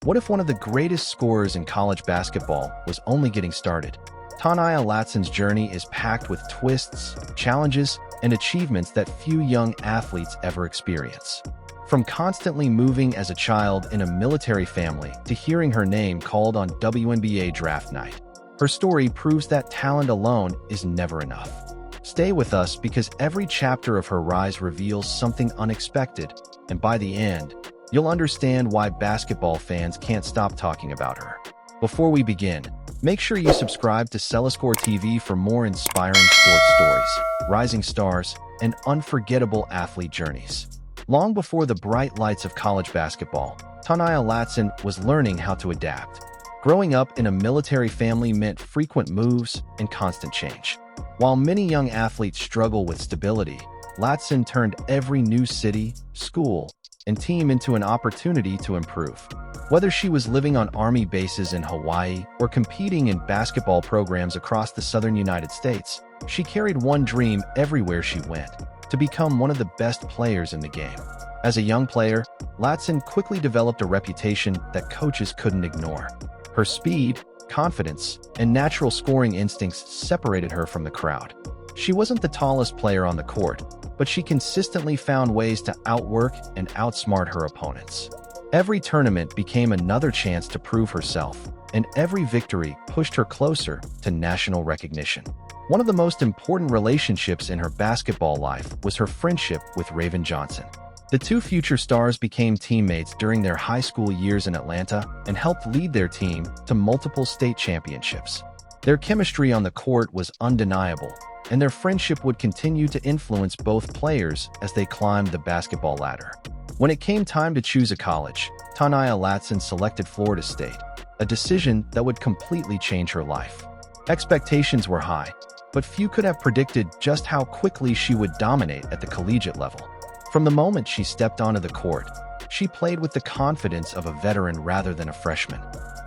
What if one of the greatest scorers in college basketball was only getting started? Ta'Niya Latson's journey is packed with twists, challenges, and achievements that few young athletes ever experience. From constantly moving as a child in a military family to hearing her name called on WNBA Draft night, her story proves that talent alone is never enough. Stay with us because every chapter of her rise reveals something unexpected, and by the end, you'll understand why basketball fans can't stop talking about her. Before we begin, make sure you subscribe to Celescore TV for more inspiring sports stories, rising stars, and unforgettable athlete journeys. Long before the bright lights of college basketball, Ta'Niya Latson was learning how to adapt. Growing up in a military family meant frequent moves and constant change. While many young athletes struggle with stability, Latson turned every new city, school, and team into an opportunity to improve. Whether she was living on Army bases in Hawaii or competing in basketball programs across the southern United States, she carried one dream everywhere she went: to become one of the best players in the game. As a young player, Latson quickly developed a reputation that coaches couldn't ignore. Her speed, confidence, and natural scoring instincts separated her from the crowd. She wasn't the tallest player on the court, but she consistently found ways to outwork and outsmart her opponents. Every tournament became another chance to prove herself, and every victory pushed her closer to national recognition. One of the most important relationships in her basketball life was her friendship with Raven Johnson. The two future stars became teammates during their high school years in Atlanta and helped lead their team to multiple state championships. Their chemistry on the court was undeniable, and their friendship would continue to influence both players as they climbed the basketball ladder. When it came time to choose a college, Ta'Niya Latson selected Florida State, a decision that would completely change her life. Expectations were high, but few could have predicted just how quickly she would dominate at the collegiate level. From the moment she stepped onto the court, she played with the confidence of a veteran rather than a freshman.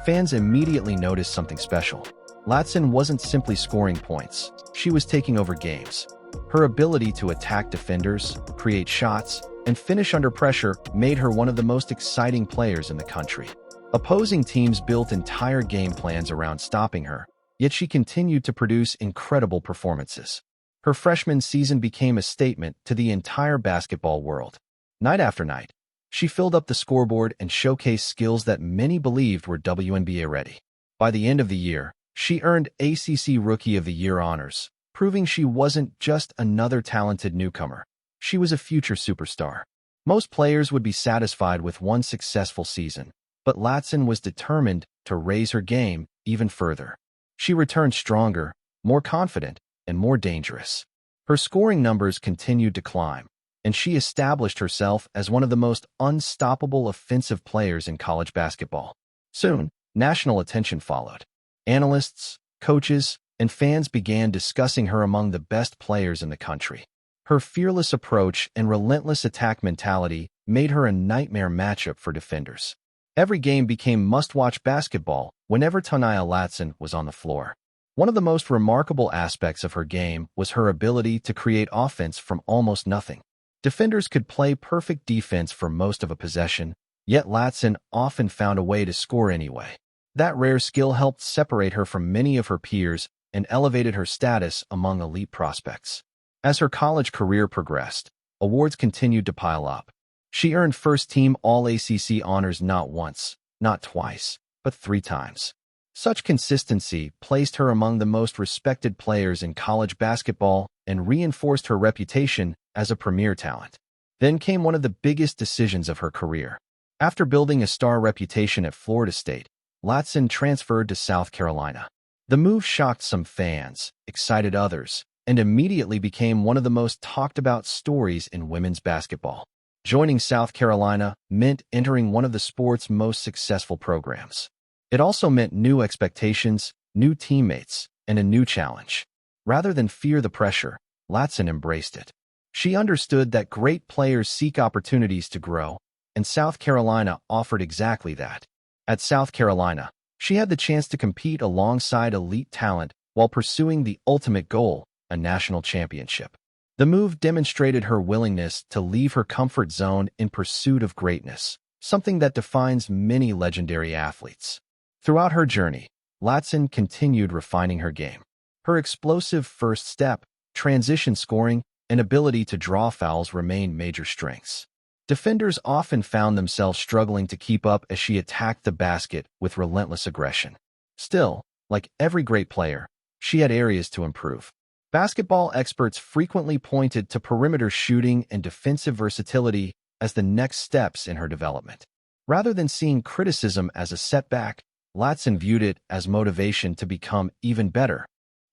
Fans immediately noticed something special. Latson wasn't simply scoring points, she was taking over games. Her ability to attack defenders, create shots, and finish under pressure made her one of the most exciting players in the country. Opposing teams built entire game plans around stopping her, yet she continued to produce incredible performances. Her freshman season became a statement to the entire basketball world. Night after night, she filled up the scoreboard and showcased skills that many believed were WNBA ready. By the end of the year, she earned ACC Rookie of the Year honors, proving she wasn't just another talented newcomer. She was a future superstar. Most players would be satisfied with one successful season, but Latson was determined to raise her game even further. She returned stronger, more confident, and more dangerous. Her scoring numbers continued to climb, and she established herself as one of the most unstoppable offensive players in college basketball. Soon, national attention followed. Analysts, coaches, and fans began discussing her among the best players in the country. Her fearless approach and relentless attack mentality made her a nightmare matchup for defenders. Every game became must-watch basketball whenever Ta'Niya Latson was on the floor. One of the most remarkable aspects of her game was her ability to create offense from almost nothing. Defenders could play perfect defense for most of a possession, yet Latson often found a way to score anyway. That rare skill helped separate her from many of her peers and elevated her status among elite prospects. As her college career progressed, awards continued to pile up. She earned first-team All-ACC honors not once, not twice, but 3 times. Such consistency placed her among the most respected players in college basketball and reinforced her reputation as a premier talent. Then came one of the biggest decisions of her career. After building a star reputation at Florida State, Latson transferred to South Carolina. The move shocked some fans, excited others, and immediately became one of the most talked-about stories in women's basketball. Joining South Carolina meant entering one of the sport's most successful programs. It also meant new expectations, new teammates, and a new challenge. Rather than fear the pressure, Latson embraced it. She understood that great players seek opportunities to grow, and South Carolina offered exactly that. At South Carolina, she had the chance to compete alongside elite talent while pursuing the ultimate goal, a national championship. The move demonstrated her willingness to leave her comfort zone in pursuit of greatness, something that defines many legendary athletes. Throughout her journey, Latson continued refining her game. Her explosive first step, transition scoring, and ability to draw fouls remained major strengths. Defenders often found themselves struggling to keep up as she attacked the basket with relentless aggression. Still, like every great player, she had areas to improve. Basketball experts frequently pointed to perimeter shooting and defensive versatility as the next steps in her development. Rather than seeing criticism as a setback, Latson viewed it as motivation to become even better.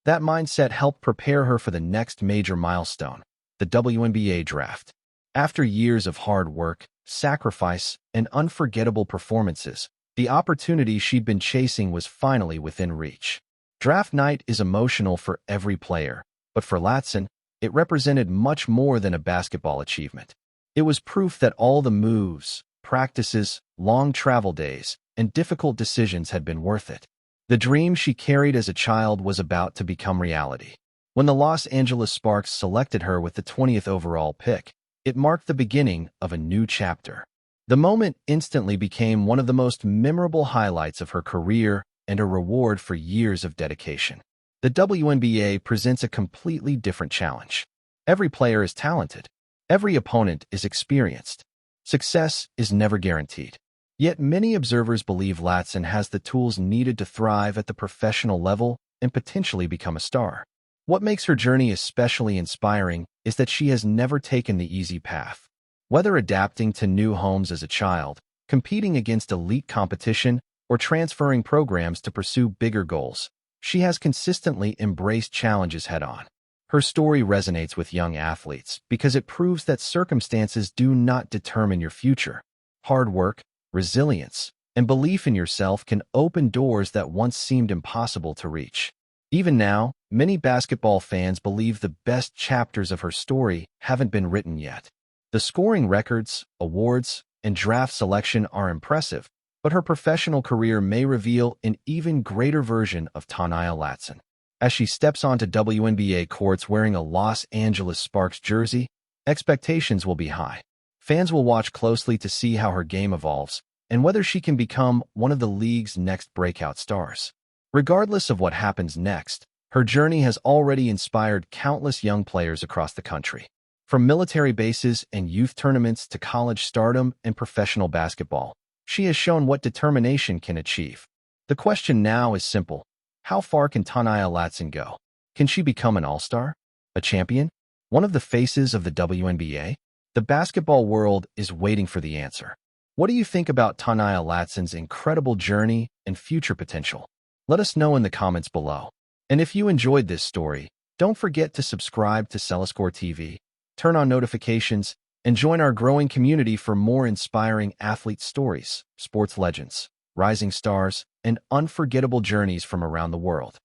That mindset helped prepare her for the next major milestone, the WNBA Draft. After years of hard work, sacrifice, and unforgettable performances, the opportunity she'd been chasing was finally within reach. Draft night is emotional for every player, but for Latson, it represented much more than a basketball achievement. It was proof that all the moves, practices, long travel days, and difficult decisions had been worth it. The dream she carried as a child was about to become reality. When the Los Angeles Sparks selected her with the 20th overall pick, it marked the beginning of a new chapter. The moment instantly became one of the most memorable highlights of her career and a reward for years of dedication. The WNBA presents a completely different challenge. Every player is talented. Every opponent is experienced. Success is never guaranteed. Yet many observers believe Latson has the tools needed to thrive at the professional level and potentially become a star. What makes her journey especially inspiring is that she has never taken the easy path. Whether adapting to new homes as a child, competing against elite competition, or transferring programs to pursue bigger goals, she has consistently embraced challenges head-on. Her story resonates with young athletes because it proves that circumstances do not determine your future. Hard work, resilience, and belief in yourself can open doors that once seemed impossible to reach. Even now, many basketball fans believe the best chapters of her story haven't been written yet. The scoring records, awards, and draft selection are impressive, but her professional career may reveal an even greater version of Ta'Niya Latson. As she steps onto WNBA courts wearing a Los Angeles Sparks jersey, expectations will be high. Fans will watch closely to see how her game evolves and whether she can become one of the league's next breakout stars. Regardless of what happens next, her journey has already inspired countless young players across the country. From military bases and youth tournaments to college stardom and professional basketball, she has shown what determination can achieve. The question now is simple. How far can Ta'Niya Latson go? Can she become an all-star? A champion? One of the faces of the WNBA? The basketball world is waiting for the answer. What do you think about Ta'Niya Latson's incredible journey and future potential? Let us know in the comments below. And if you enjoyed this story, don't forget to subscribe to Celescore TV, turn on notifications, and join our growing community for more inspiring athlete stories, sports legends, rising stars, and unforgettable journeys from around the world.